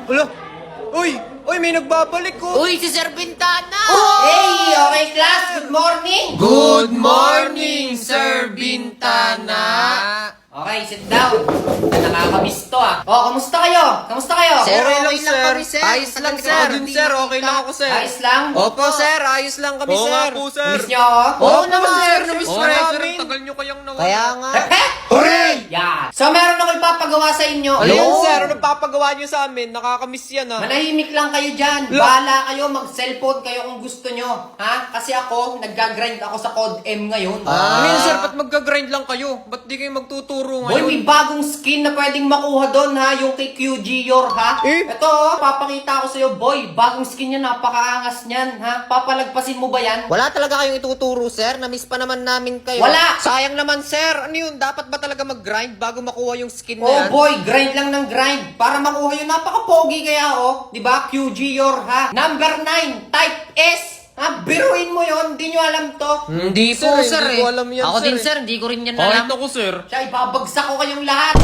Ulo! Uy! Uy, may nagbabalik ko! Uy, si Sir Bintana! Hey! Okay, class! Good morning! Good morning, Sir Bintana! Okay, sit down. Nakakamiss to ah. Oh, kamusta kayo? Kamusta kayo? Sir, Okay lang, okay lang sir. kami, sir. Ayos lang, Tagal sir. ka Din, sir. Okay lang ako, sir. Ayos lang? Opo, sir. Ayos lang kami, Oo sir. nga po, sir. Miss nyo ako? Oo naman, sir. sir. Namiss Oo ko nga, sir. namin. Ang tagal nyo kayang nawala. Kaya nga. Hooray! Yan. So, meron ako ipapagawa sa inyo. Ano yan, Hello? sir? Ano papagawa nyo sa amin? Nakakamiss yan, ha? Manahimik lang kayo dyan. Bahala kayo, mag-cellphone kayo kung gusto nyo. Ha? Kasi ako, nag-grind ako sa Code M ngayon. Ano yun, sir? Ba't magga-grind lang kayo? Ba't di kayo magtuturo Boy, ngayon? may bagong skin na pwedeng makuha doon ha, yung kay QG Yor ha. Eh? Ito oh, papakita ko sa'yo boy, bagong skin yan, napakaangas niyan ha. Papalagpasin mo ba yan? Wala talaga kayong ituturo, sir. Namiss pa naman namin kayo. Wala. Sayang naman, sir. Ano yun? Dapat ba talaga mag-grind bago makuha yung skin na Oh yan? boy, grind lang ng grind para makuha yun. Napaka-pogi kaya oh, di ba? QG Yor ha. Number 9, type S. Ha, biruin mo yon, hindi nyo alam to. Hindi Sir, po, hindi sir. ko alam yan, Ako sir, din, eh. sir. Hindi ko rin yan Kahit alam. ako, sir. Siya, ibabagsak ko kayong lahat.